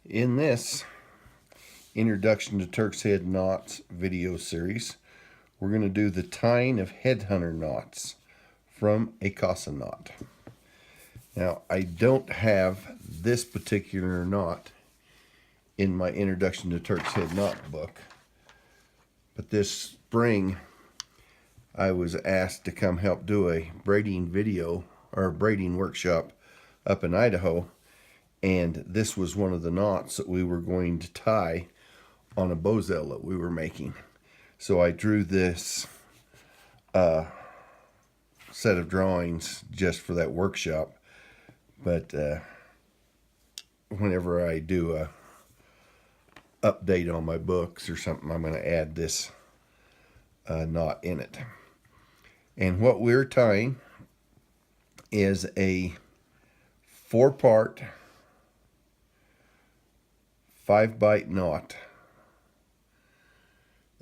In this Introduction to Turk's Head Knots video series, we're going to do the tying of Headhunter knots from a Casa knot. Now, I don't have this particular knot in my Introduction to Turk's Head Knot book, but this spring I was asked to come help do a braiding video or a braiding workshop up in Idaho, and this was one of the knots that we were going to tie on a bowselle that we were making. So I drew this set of drawings just for that workshop, but whenever I do a update on my books or something, I'm going to add this knot in it. And what we're tying is a 4-part 5-bite knot,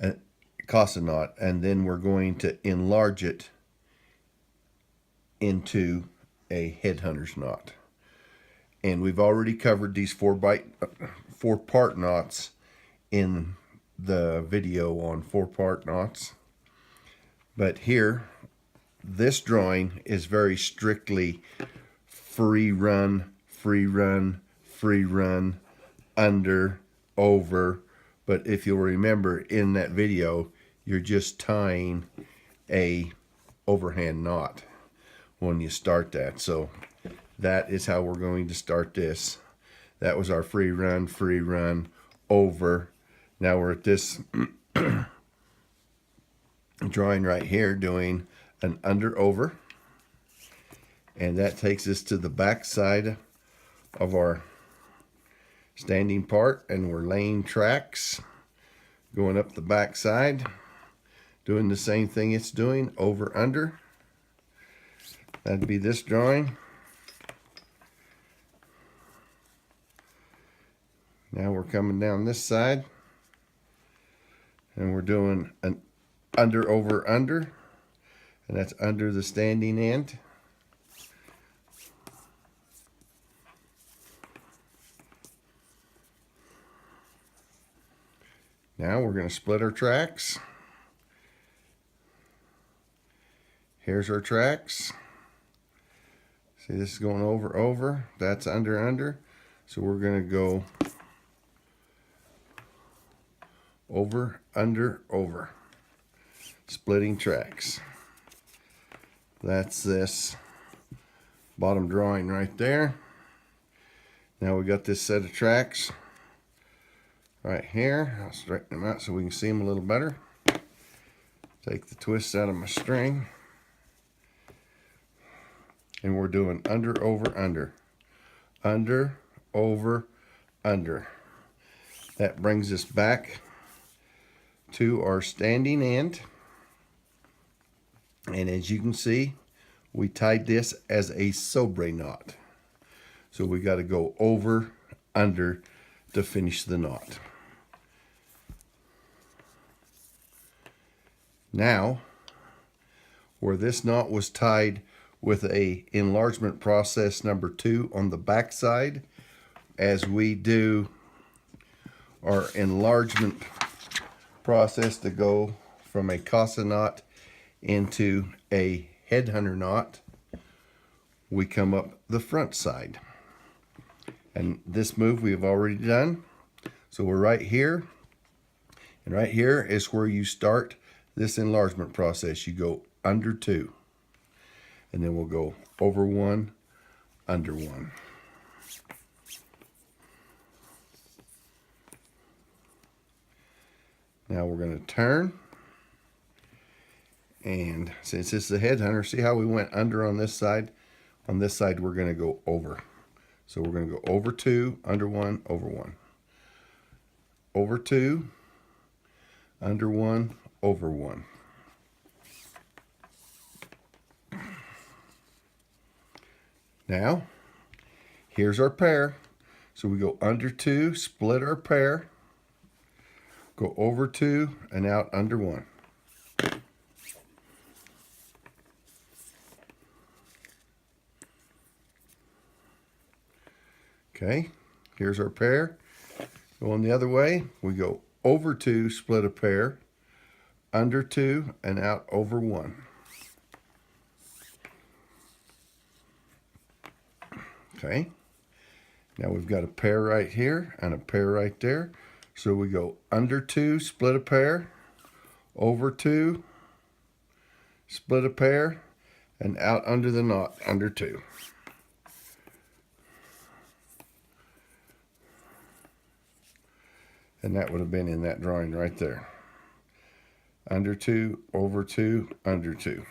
a Casa knot, and then we're going to enlarge it into a headhunter's knot. And we've already covered these 4-part knots in the video on 4-part knots, but here this drawing is very strictly free run, free run, free run, under, over. But if you'll remember, in that video you're just tying a overhand knot when you start that. So that is how we're going to start this. That was our free run, over. Now we're at this drawing right here, doing an under, over, and that takes us to the back side of our standing part, and we're laying tracks going up the back side, doing the same thing it's doing, over, under. That'd be this drawing. Now we're coming down this side, and we're doing an under, over, under, and that's under the standing end. Now we're going to split our tracks. Here's our tracks. See, this is going over, over. That's under, under. So we're going to go over, under, over. Splitting tracks. That's this bottom drawing right there. Now we got this set of tracks right here. I'll straighten them out so we can see them a little better. Take the twists out of my string. And we're doing under, over, under. Under, over, under. That brings us back to our standing end. And as you can see, we tied this as a sobre knot. So we got to go over, under to finish the knot. Now, where this knot was tied with a enlargement process number 2 on the back side, as we do our enlargement process to go from a Casa knot into a headhunter knot, we come up the front side. And this move we have already done. So we're right here, and right here is where you start this enlargement process. You go under 2, and then we'll go over 1, under 1. Now we're going to turn, and since it's the headhunter, see how we went under on this side? On this side we're going to go over. So we're going to go over 2, under 1, over 1. Over 2, under 1, over 1. Now, here's our pair. So we go under 2, split our pair, go over 2, and out under 1. Okay, here's our pair. Going the other way, we go over 2, split a pair, under 2, and out over 1. Okay, now we've got a pair right here and a pair right there. So we go under 2, split a pair, over 2, split a pair, and out under the knot, under 2. And that would have been in that drawing right there. Under 2, over 2, under 2.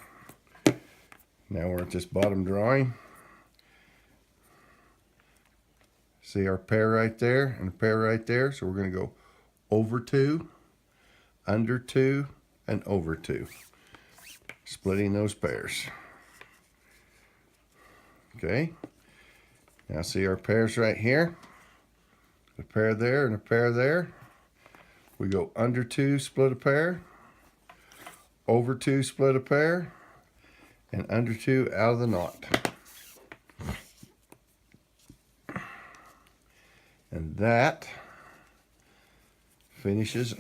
Now we're at this bottom drawing. See our pair right there and a pair right there. So we're going to go over 2, under 2, and over 2. Splitting those pairs. Okay. Now see our pairs right here. A pair there and a pair there. We go under 2, split a pair, over 2, split a pair, and under 2, out of the knot. And that finishes,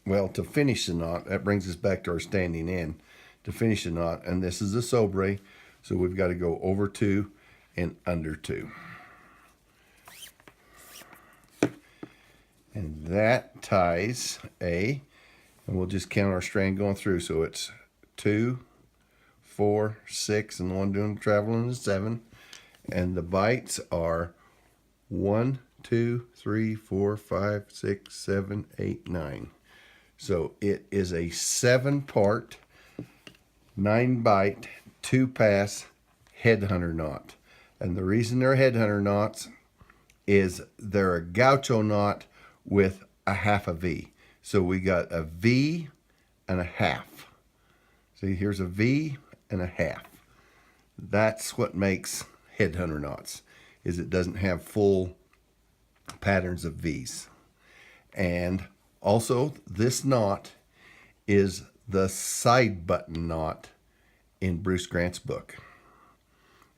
well, to finish the knot, that brings us back to our standing end. To finish the knot, and this is a sobre, so we've got to go over 2 and under 2. And that ties and we'll just count our strand going through. So it's 2, 4, 6, and the one doing traveling is 7. And the bites are 1, 2, 3, 4, 5, 6, 7, 8, 9. So it is a 7-part, 9-bite, 2-pass headhunter knot. And the reason they're headhunter knots is they're a gaucho knot with a half a V. So we got a V and a half. See, here's a V and a half. That's what makes headhunter knots, is it doesn't have full patterns of V's. And also, this knot is the side button knot in Bruce Grant's book.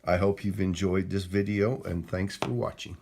I hope you've enjoyed this video, and thanks for watching.